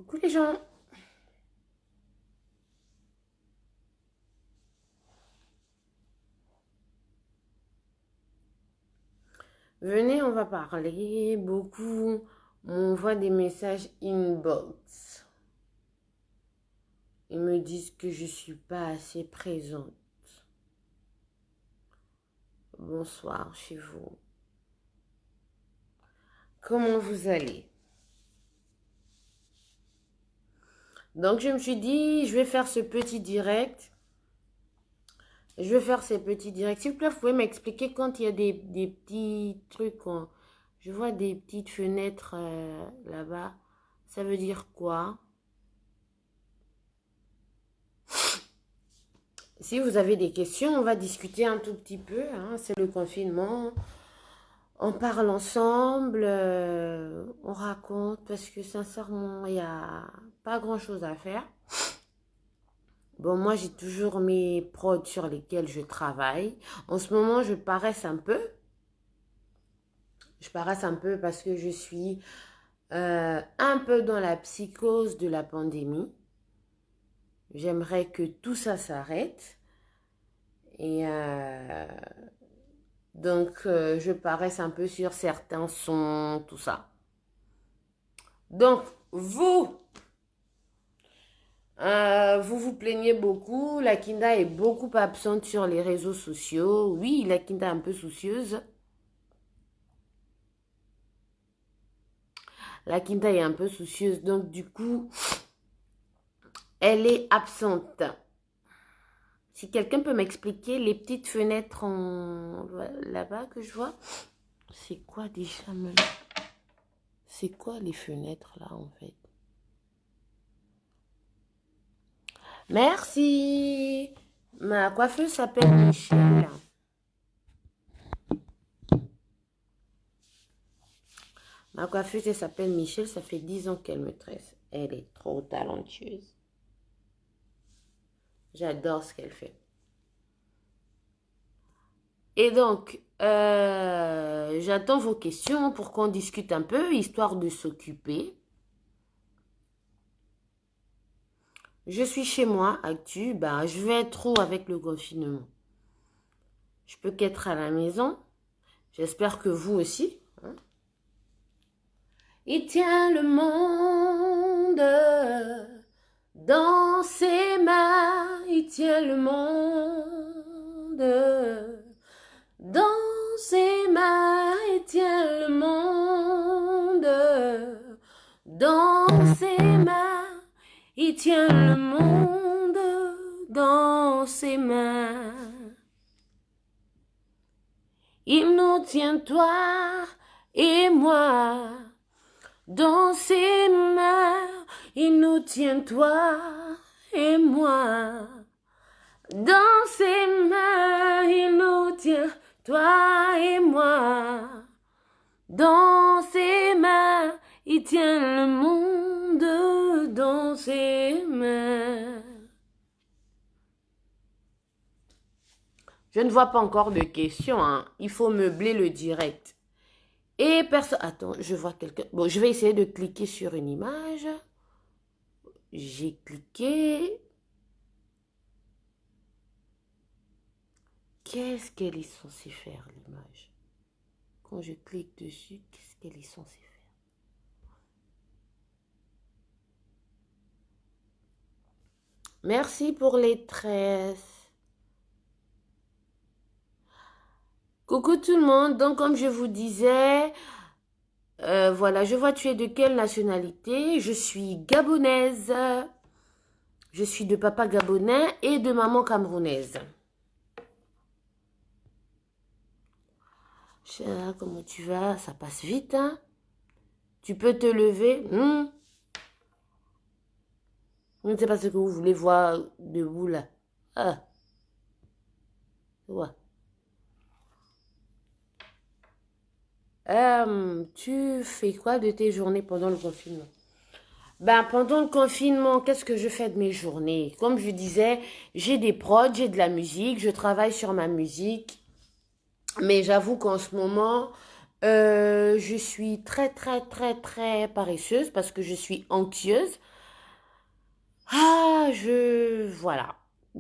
Coucou les gens. Venez, on va parler. Beaucoup m'envoient des messages inbox. Ils me disent que je suis pas assez présente. Bonsoir chez vous. Comment vous allez? Donc je me suis dit, je vais faire ce petit direct. Je vais faire ces petits directs. S'il vous plaît, vous pouvez m'expliquer quand il y a des petits trucs. Je vois des petites fenêtres là-bas. Ça veut dire quoi? Si vous avez des questions, on va discuter un tout petit peu, hein. C'est le confinement. On parle ensemble, on raconte parce que sincèrement, il n'y a pas grand-chose à faire. Bon, moi, j'ai toujours mes prods sur lesquels je travaille. En ce moment, je paraisse un peu. Je paraisse un peu parce que je suis un peu dans la psychose de la pandémie. J'aimerais que tout ça s'arrête. Et donc, je paraisse un peu sur certains sons, tout ça. Donc, vous vous plaignez beaucoup. La Kinda est beaucoup absente sur les réseaux sociaux. Oui, la Kinda est un peu soucieuse. La Kinda est un peu soucieuse. Donc, du coup, elle est absente. Si quelqu'un peut m'expliquer les petites fenêtres là-bas que je vois. C'est quoi déjà, c'est quoi les fenêtres là, en fait? Merci. Ma coiffeuse s'appelle Michel. Ma coiffeuse, elle s'appelle Michel. Ça fait 10 ans qu'elle me tresse. Elle est trop talentueuse. J'adore ce qu'elle fait. Et donc, j'attends vos questions pour qu'on discute un peu, histoire de s'occuper. Je suis chez moi, actu. Ben, je vais être trop avec le confinement. Je peux qu'être à la maison. J'espère que vous aussi. Hein. Il tient le monde dans ses mains. Il tient le monde dans ses mains. Il tient le monde dans ses mains. Il tient le monde dans ses mains. Il nous tient toi et moi dans ses mains. Il nous tient toi et moi dans ses mains. Il nous tient toi et moi dans ses mains. Il tient le monde dans ses mains. Je ne vois pas encore de questions, hein. Il faut meubler le direct. Et personne... Attends, je vois quelqu'un... Bon, je vais essayer de cliquer sur une image. J'ai cliqué. Qu'est-ce qu'elle est censée faire, l'image? Quand je clique dessus, qu'est-ce qu'elle est censée faire? Merci pour les tresses. Coucou tout le monde. Donc, comme je vous disais, voilà, je vois tu es de quelle nationalité? Je suis gabonaise. Je suis de papa gabonais et de maman camerounaise. Comment tu vas? Ça passe vite, hein? Tu peux te lever? Je ne sais pas ce que vous voulez voir de vous là. Ah, ouais. Tu fais quoi de tes journées pendant le confinement? Ben, pendant le confinement, qu'est-ce que je fais de mes journées? Comme je disais, j'ai des prods, j'ai de la musique, je travaille sur ma musique. Mais j'avoue qu'en ce moment, je suis très, très, très, très paresseuse parce que je suis anxieuse. Voilà.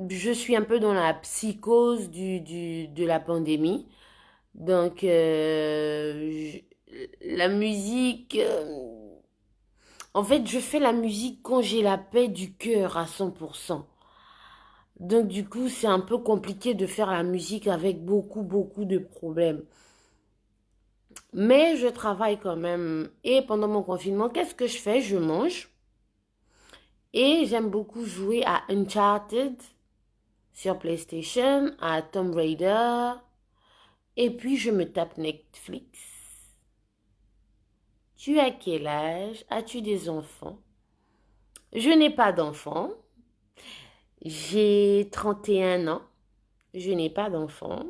Je suis un peu dans la psychose de la pandémie. Donc, la musique, en fait, je fais la musique quand j'ai la paix du cœur à 100%. Donc, du coup, c'est un peu compliqué de faire la musique avec beaucoup, beaucoup de problèmes. Mais je travaille quand même. Et pendant mon confinement, qu'est-ce que je fais? Je mange. Et j'aime beaucoup jouer à Uncharted sur PlayStation, à Tomb Raider. Et puis, je me tape Netflix. Tu as quel âge? As-tu des enfants? Je n'ai pas d'enfants. J'ai 31 ans. Je n'ai pas d'enfants.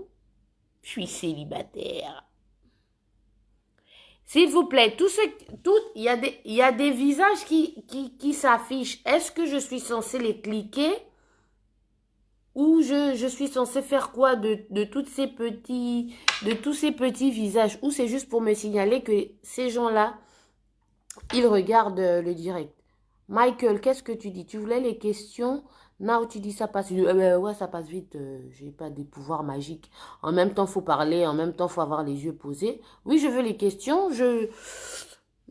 Je suis célibataire. S'il vous plaît, il y a des visages qui s'affichent. Est-ce que je suis censée les cliquer ou je suis censée faire quoi de tous ces petits visages? Ou c'est juste pour me signaler que ces gens-là, ils regardent le direct. Michael, qu'est-ce que tu dis? Tu voulais les questions? Now, tu dis ça passe vite. Ouais, ça passe vite. J'ai pas des pouvoirs magiques. En même temps, faut parler. En même temps, faut avoir les yeux posés. Oui, je veux les questions. Je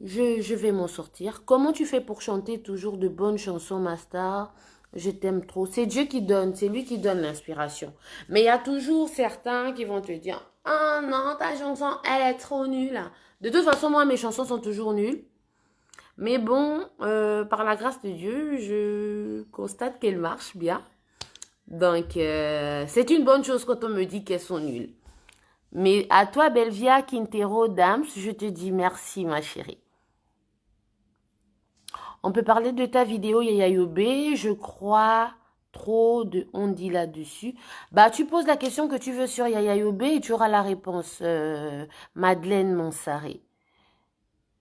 vais m'en sortir. Comment tu fais pour chanter toujours de bonnes chansons, Master? Je t'aime trop. C'est Dieu qui donne. C'est lui qui donne l'inspiration. Mais il y a toujours certains qui vont te dire, ah non, ta chanson, elle est trop nulle. De toute façon, moi, mes chansons sont toujours nulles. Mais bon, par la grâce de Dieu, je constate qu'elles marchent bien. Donc, c'est une bonne chose quand on me dit qu'elles sont nulles. Mais à toi, Belvia Quintero Dams, je te dis merci, ma chérie. On peut parler de ta vidéo Yaya Yobé, je crois trop de on dit là-dessus. Bah, tu poses la question que tu veux sur Yaya Yobé et tu auras la réponse, Madeleine Monsaré.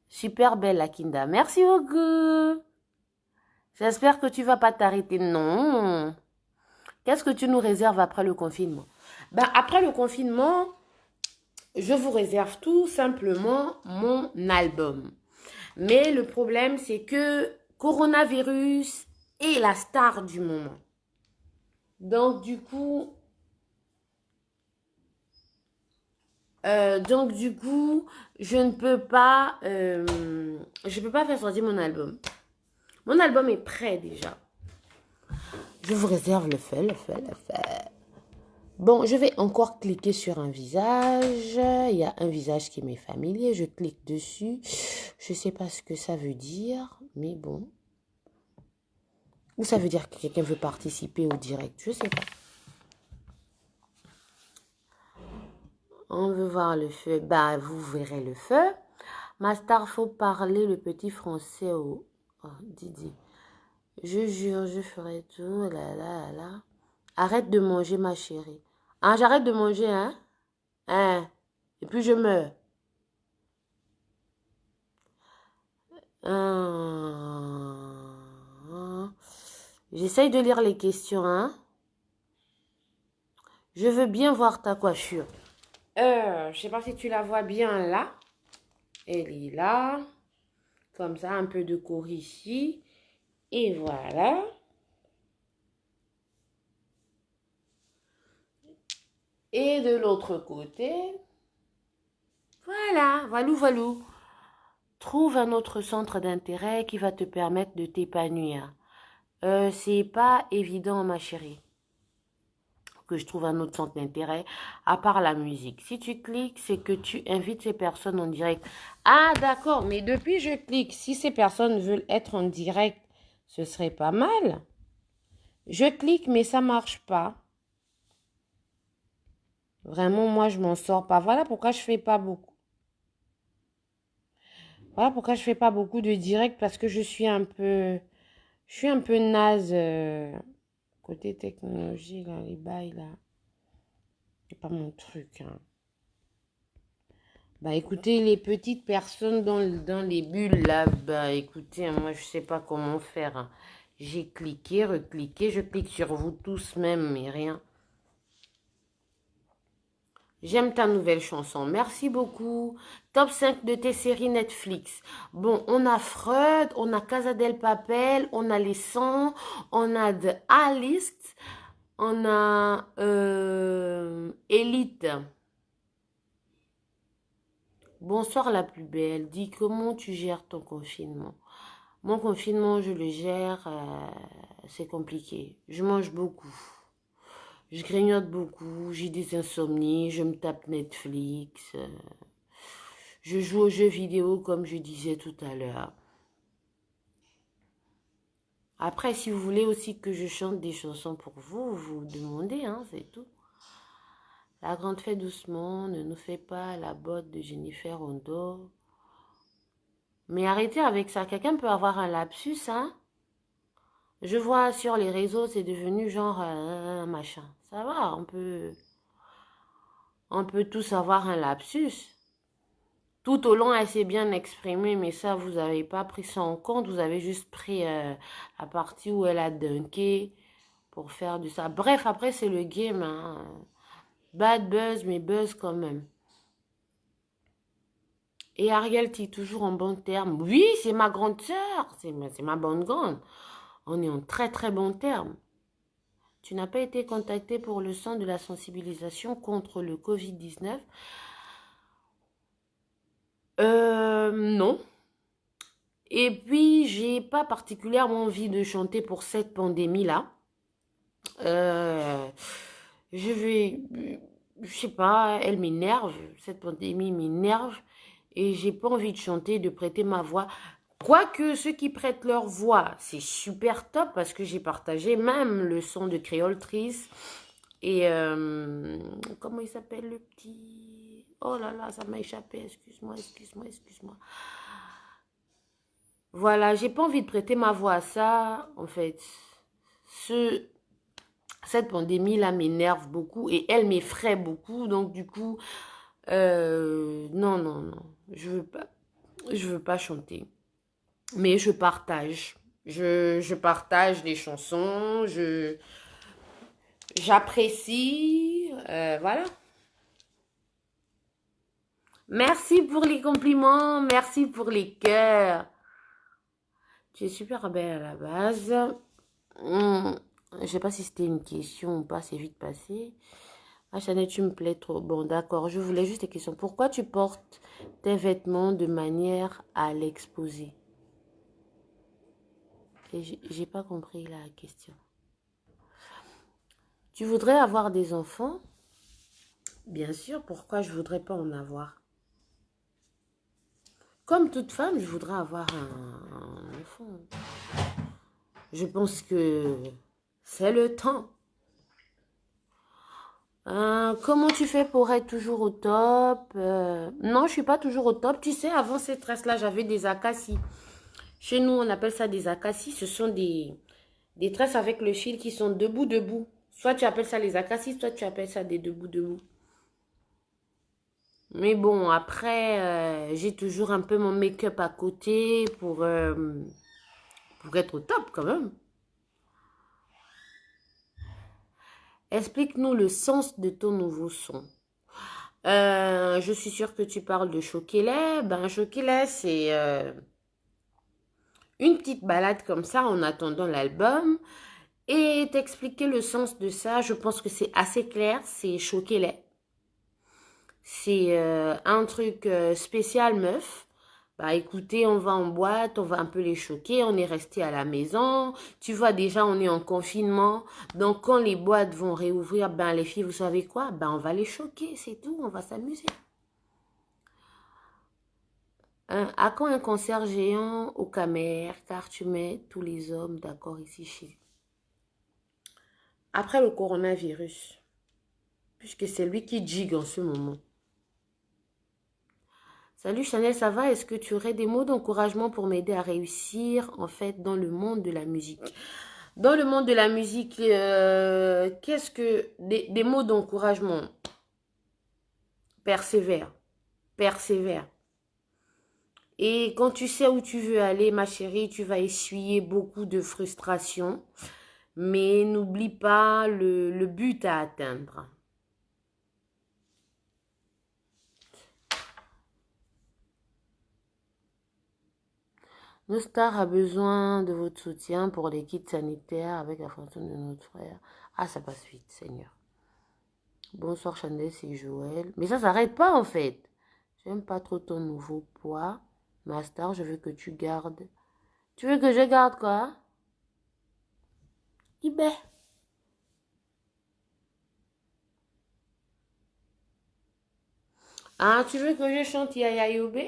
Super belle, la Kinda. Merci beaucoup. J'espère que tu vas pas t'arrêter. Non. Qu'est-ce que tu nous réserves après le confinement? Ben, après le confinement, je vous réserve tout simplement mon album. Mais le problème, c'est que coronavirus est la star du moment. Donc, du coup, je peux pas faire sortir mon album. Mon album est prêt déjà. Je vous réserve le fait, le fait, le fait. Bon, je vais encore cliquer sur un visage. Il y a un visage qui m'est familier. Je clique dessus. Je ne sais pas ce que ça veut dire, mais bon. Ou ça veut dire que quelqu'un veut participer au direct. Je ne sais pas. On veut voir le feu. Bah, vous verrez le feu. Master, faut parler le petit français au... Oh, Didi. Je jure, je ferai tout. Là, là, là. Arrête de manger, ma chérie. Ah, j'arrête de manger, hein? Hein? Et puis je meurs. J'essaye de lire les questions, hein. Je veux bien voir ta coiffure. Je sais pas si tu la vois bien là. Elle est là. Comme ça, un peu de cours ici. Et voilà. Et de l'autre côté. Voilà, voilou, voilou. Trouve un autre centre d'intérêt qui va te permettre de t'épanouir. C'est pas évident, ma chérie, que je trouve un autre centre d'intérêt à part la musique. Si tu cliques, c'est que tu invites ces personnes en direct. Ah, d'accord, mais depuis je clique, si ces personnes veulent être en direct, ce serait pas mal. Je clique, mais ça marche pas. Vraiment, moi, je m'en sors pas. Voilà pourquoi je fais pas beaucoup. Voilà pourquoi je fais pas beaucoup de direct parce que je suis un peu naze côté technologie là, les bails là. C'est pas mon truc, hein. Bah écoutez, les petites personnes dans les bulles là, bah écoutez, moi je sais pas comment faire, hein. J'ai cliqué, recliqué, je clique sur vous tous même, mais rien. J'aime ta nouvelle chanson. Merci beaucoup. Top 5 de tes séries Netflix. Bon, on a Freud, on a Casa del Papel, on a Les 100, on a The Alice, on a Elite. Bonsoir la plus belle. Dis comment tu gères ton confinement. Mon confinement, je le gère, c'est compliqué. Je mange beaucoup. Je grignote beaucoup, j'ai des insomnies, je me tape Netflix. Je joue aux jeux vidéo comme je disais tout à l'heure. Après, si vous voulez aussi que je chante des chansons pour vous, vous demandez, hein, c'est tout. La grande fait doucement, ne nous fait pas la botte de Jennifer Rondo. Mais arrêtez avec ça, quelqu'un peut avoir un lapsus, hein. Je vois sur les réseaux, c'est devenu genre un machin. Ça va, on peut tous avoir un lapsus. Tout au long, elle s'est bien exprimée, mais ça, vous n'avez pas pris ça en compte. Vous avez juste pris la partie où elle a dunké pour faire du ça. Bref, après, c'est le game, hein. Bad buzz, mais buzz quand même. Et Ariel, tu es toujours en bon terme. Oui, c'est ma grande sœur. C'est ma bonne grande. On est en très, très bon terme. Tu n'as pas été contacté pour le centre de la sensibilisation contre le Covid-19? Non. Et puis, j'ai pas particulièrement envie de chanter pour cette pandémie-là. Euh, je vais, je sais pas, elle m'énerve. Cette pandémie m'énerve. Et j'ai pas envie de chanter, de prêter ma voix. Quoique ceux qui prêtent leur voix, c'est super top parce que j'ai partagé même le son de Créoltrice. Et comment il s'appelle le petit... Oh là là, ça m'a échappé. Excuse-moi, excuse-moi, excuse-moi. Voilà, j'ai pas envie de prêter ma voix à ça, en fait. Ce, cette pandémie-là m'énerve beaucoup et elle m'effraie beaucoup. Donc, du coup, non, non, non. Je veux pas chanter. Mais je partage. Je partage les chansons. J'apprécie. Voilà. Merci pour les compliments. Merci pour les cœurs. Tu es super belle à la base. Je sais pas si c'était une question ou pas, c'est vite passé. Ah, Chanel, tu me plais trop. Bon, d'accord, je voulais juste des questions. Pourquoi tu portes tes vêtements de manière à l'exposer? Et j'ai pas compris la question. Tu voudrais avoir des enfants? Bien sûr, pourquoi je voudrais pas en avoir? Comme toute femme, je voudrais avoir un enfant. Je pense que c'est le temps. Comment tu fais pour être toujours au top? Non, je suis pas toujours au top. Tu sais, avant ces tresses-là, j'avais des acacies. Chez nous, on appelle ça des acacies. Ce sont des tresses avec le fil qui sont debout, debout. Soit tu appelles ça les acacies, soit tu appelles ça des debout, debout. Mais bon, après, j'ai toujours un peu mon make-up à côté pour être au top quand même. Explique-nous le sens de ton nouveau son. Je suis sûre que tu parles de Choquelet. Ben, Choquelet, c'est une petite balade comme ça en attendant l'album. Et t'expliquer le sens de ça, je pense que c'est assez clair. C'est Choquelet. C'est un truc spécial meuf. Bah écoutez, on va en boîte, on va un peu les choquer, on est resté à la maison. Tu vois déjà, on est en confinement. Donc quand les boîtes vont réouvrir, ben les filles, vous savez quoi? Ben on va les choquer, c'est tout, on va s'amuser. À quand un concert géant au Camer, car tu mets tous les hommes d'accord ici chez. Après le coronavirus, puisque c'est lui qui gigue en ce moment. Salut Chanel, ça va? Est-ce que tu aurais des mots d'encouragement pour m'aider à réussir en fait dans le monde de la musique? Dans le monde de la musique, qu'est-ce que des mots d'encouragement? Persévère, persévère. Et quand tu sais où tu veux aller, ma chérie, tu vas essuyer beaucoup de frustration. Mais n'oublie pas le but à atteindre. Nos stars a besoin de votre soutien pour les kits sanitaires avec la fortune de notre frère. Ah, ça passe vite, Seigneur. Bonsoir, Chandel, c'est Joël. Mais ça s'arrête pas, en fait. J'aime pas trop ton nouveau poids. Ma star, je veux que tu gardes. Tu veux que je garde quoi? Ibé. Ah, tu veux que je chante Yaya Yobe?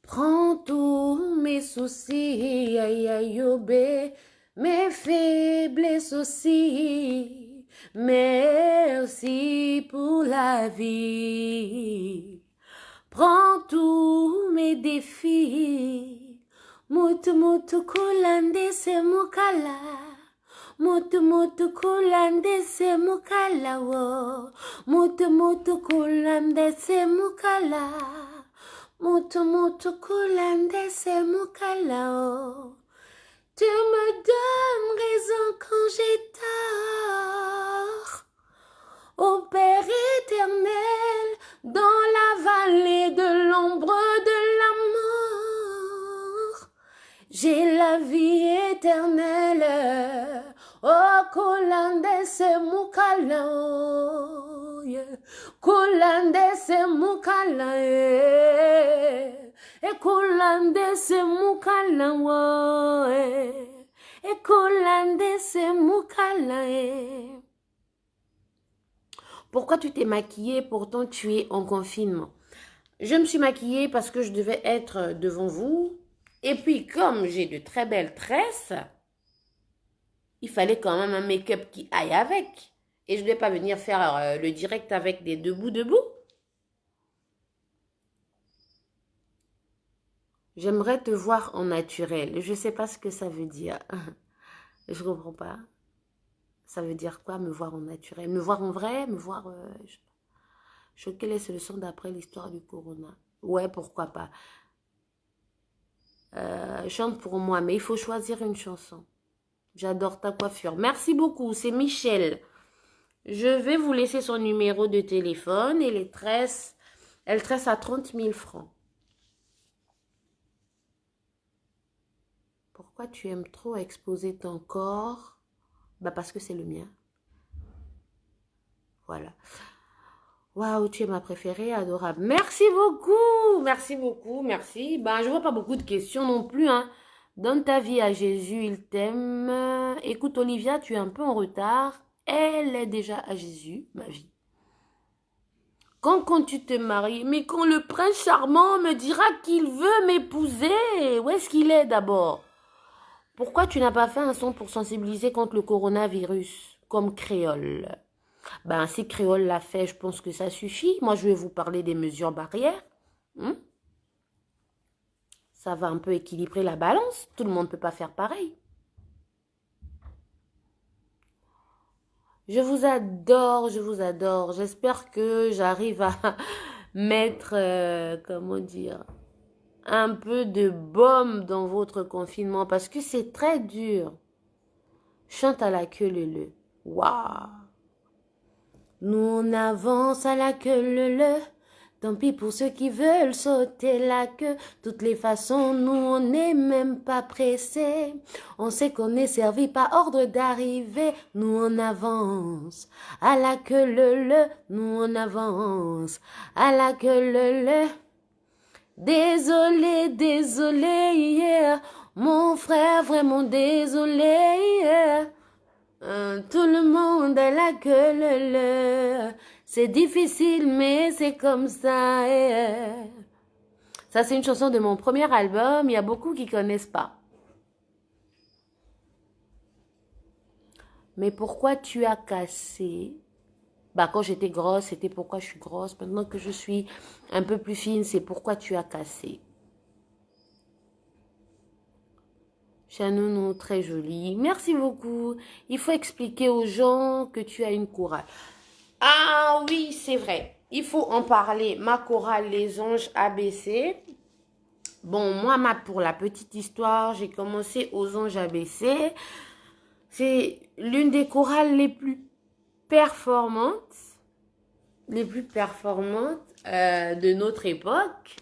Prends tous mes soucis, Yaya Yobe, mes faiblesses aussi. Merci pour la vie. Prends tous mes défis. Mutu mutu kulande se mukala. Mutu mutu kulande se mukala wo. Mutu mutu kulande se mukala. Mutu mutu kulande se mukala wo. Tu me donnes raison quand j'ai tort. Ô Père éternel, dans la vallée de l'ombre de la mort, j'ai la vie éternelle. Oh, Kolande se mukala, Kolande se mukala, et Kolande se mukala, et Kolande se mukala. Pourquoi tu t'es maquillée? Pourtant, tu es en confinement. Je me suis maquillée parce que je devais être devant vous. Et puis, comme j'ai de très belles tresses, il fallait quand même un make-up qui aille avec. Et je ne vais pas venir faire le direct avec des debout. J'aimerais te voir en naturel. Je ne sais pas ce que ça veut dire. Je ne comprends pas. Ça veut dire quoi, me voir en naturel? Me voir en vrai? Me voir... choquer les solutions d'après l'histoire du corona. Ouais, pourquoi pas. Chante pour moi, mais il faut choisir une chanson. J'adore ta coiffure. Merci beaucoup, c'est Michel. Je vais vous laisser son numéro de téléphone et les tresses. Elle tresse à 30 000 francs. Pourquoi tu aimes trop exposer ton corps? Bah parce que c'est le mien. Voilà. Waouh, tu es ma préférée, adorable. Merci beaucoup, merci. Ben, je vois pas beaucoup de questions non plus, hein. Donne ta vie à Jésus, il t'aime. Écoute, Olivia, tu es un peu en retard. Elle est déjà à Jésus, ma vie. Quand tu te maries, mais quand le prince charmant me dira qu'il veut m'épouser, où est-ce qu'il est d'abord? Pourquoi tu n'as pas fait un son pour sensibiliser contre le coronavirus, comme Créole? Ben, si Créole l'a fait, je pense que ça suffit. Moi, je vais vous parler des mesures barrières. Ça va un peu équilibrer la balance. Tout le monde ne peut pas faire pareil. Je vous adore, je vous adore. J'espère que j'arrive à mettre, comment dire, un peu de baume dans votre confinement parce que c'est très dur. Chante à la queue leu. Waouh! Nous on avance à la queue leu. Tant pis pour ceux qui veulent sauter la queue. Toutes les façons, nous on n'est même pas pressés. On sait qu'on est servi par ordre d'arrivée. Nous on avance à la queue leu. Nous on avance à la queue leu. Désolé, yeah. Mon frère, vraiment désolé, yeah. Tout le monde a la queue leu. C'est difficile, mais c'est comme ça. Ça, c'est une chanson de mon premier album. Il y a beaucoup qui ne connaissent pas. Mais pourquoi tu as cassé? Bah, quand j'étais grosse, c'était pourquoi je suis grosse. Maintenant que je suis un peu plus fine, c'est pourquoi tu as cassé. Chanounou, très jolie. Merci beaucoup. Il faut expliquer aux gens que tu as une chorale. Ah oui, c'est vrai. Il faut en parler. Ma chorale, les anges ABC. Bon, moi, pour la petite histoire, j'ai commencé aux anges ABC. C'est l'une des chorales les plus performantes. les plus performantes de notre époque,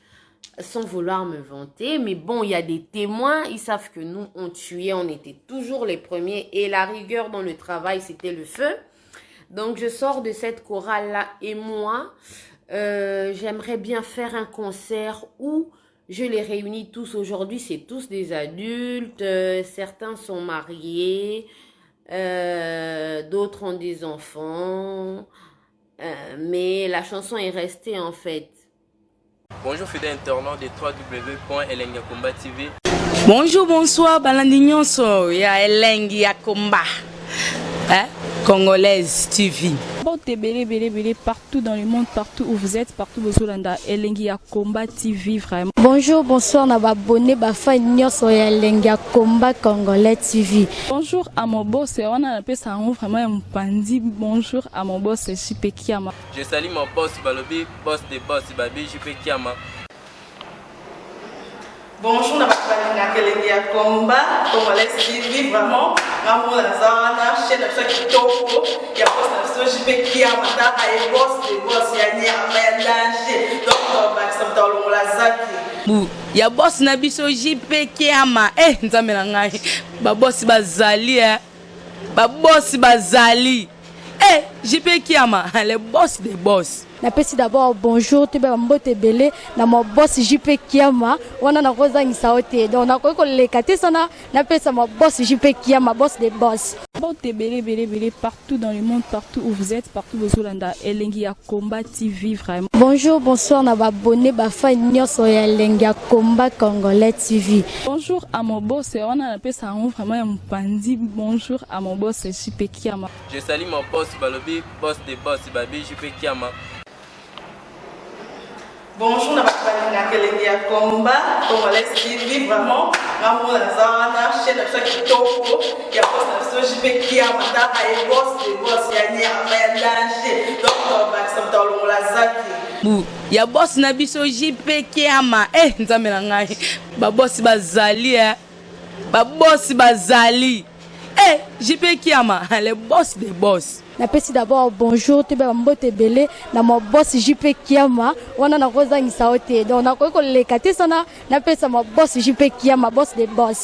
sans vouloir me vanter. Mais bon, il y a des témoins, ils savent que nous, on tuait, on était toujours les premiers. Et la rigueur dans le travail, c'était le feu. Donc, je sors de cette chorale-là et moi, j'aimerais bien faire un concert où je les réunis tous. Aujourd'hui, c'est tous des adultes. Certains sont mariés. D'autres ont des enfants. Mais la chanson est restée en fait. Bonjour fidèles internautes de www.elengiakomba TV. Bonjour, bonsoir, Balandinionso, ya Elengi Yakomba, Congolaise TV. Bon, t'es belé partout dans le monde, partout où vous êtes, partout où vous êtes, Elengi Yakomba TV, vraiment. Bonjour, bonsoir, na abonné, bafa nyonso ya Elengi Yakomba Congolais TV. Bonjour à mon boss, on a appelé ça vraiment un pandi. Bonjour à mon boss, JP Kiama. Je salue mon boss Balobi, boss des boss Babi, JP Kiama. Bonjour, na Elengi Yakomba Congolais TV, vraiment. Maman la zana, chaîne de chaque kitoko, ya boss na JP Kiama, ta ay boss des boss ya ni a danger. Donc ba ça dans la zaki. Ya boss na biso JP Kiama, nzambe na ngai. Ba boss bazali ba boss bazali. JP Kiama, le boss des boss. Napesi d'abord bonjour, tu vas mbote belé, na mon boss JP Kiama, wana na koza ngisaote. Donc na ko lekate sana, napesa mon boss JP Kiama, boss des boss. Bon, t'es belé partout dans le monde, partout où vous êtes, partout où vous êtes, Elengi Yakomba TV, vraiment. Bonjour, bonsoir, na abonné, bafa nyonso ya Elengi Yakomba Congolais TV. Bonjour à mon boss, on a appelé ça vraiment un pandi. Bonjour à mon boss, JP Kiama. Je salue mon boss Balobi, boss des boss Babi, JP Kiama. Bonjour, na Elengi Yakomba Congolais TV, vraiment. Maman la zana, chaîne de chaque kitoko, ya boss na JP Kiama, ta ay boss des boss ya ni a danger. Donc ba ça dans la zaki. Ya boss na biso JP Kiama, nzambe na ngai. Ba boss bazali ba boss bazali. JP Kiama, le boss des boss. Napesi d'abord bonjour, tu vas mbote belé, na mon boss JP Kiama, wana na koza ngisaote. Donc na ko lekate sana, napesa mon boss JP Kiama, boss des boss.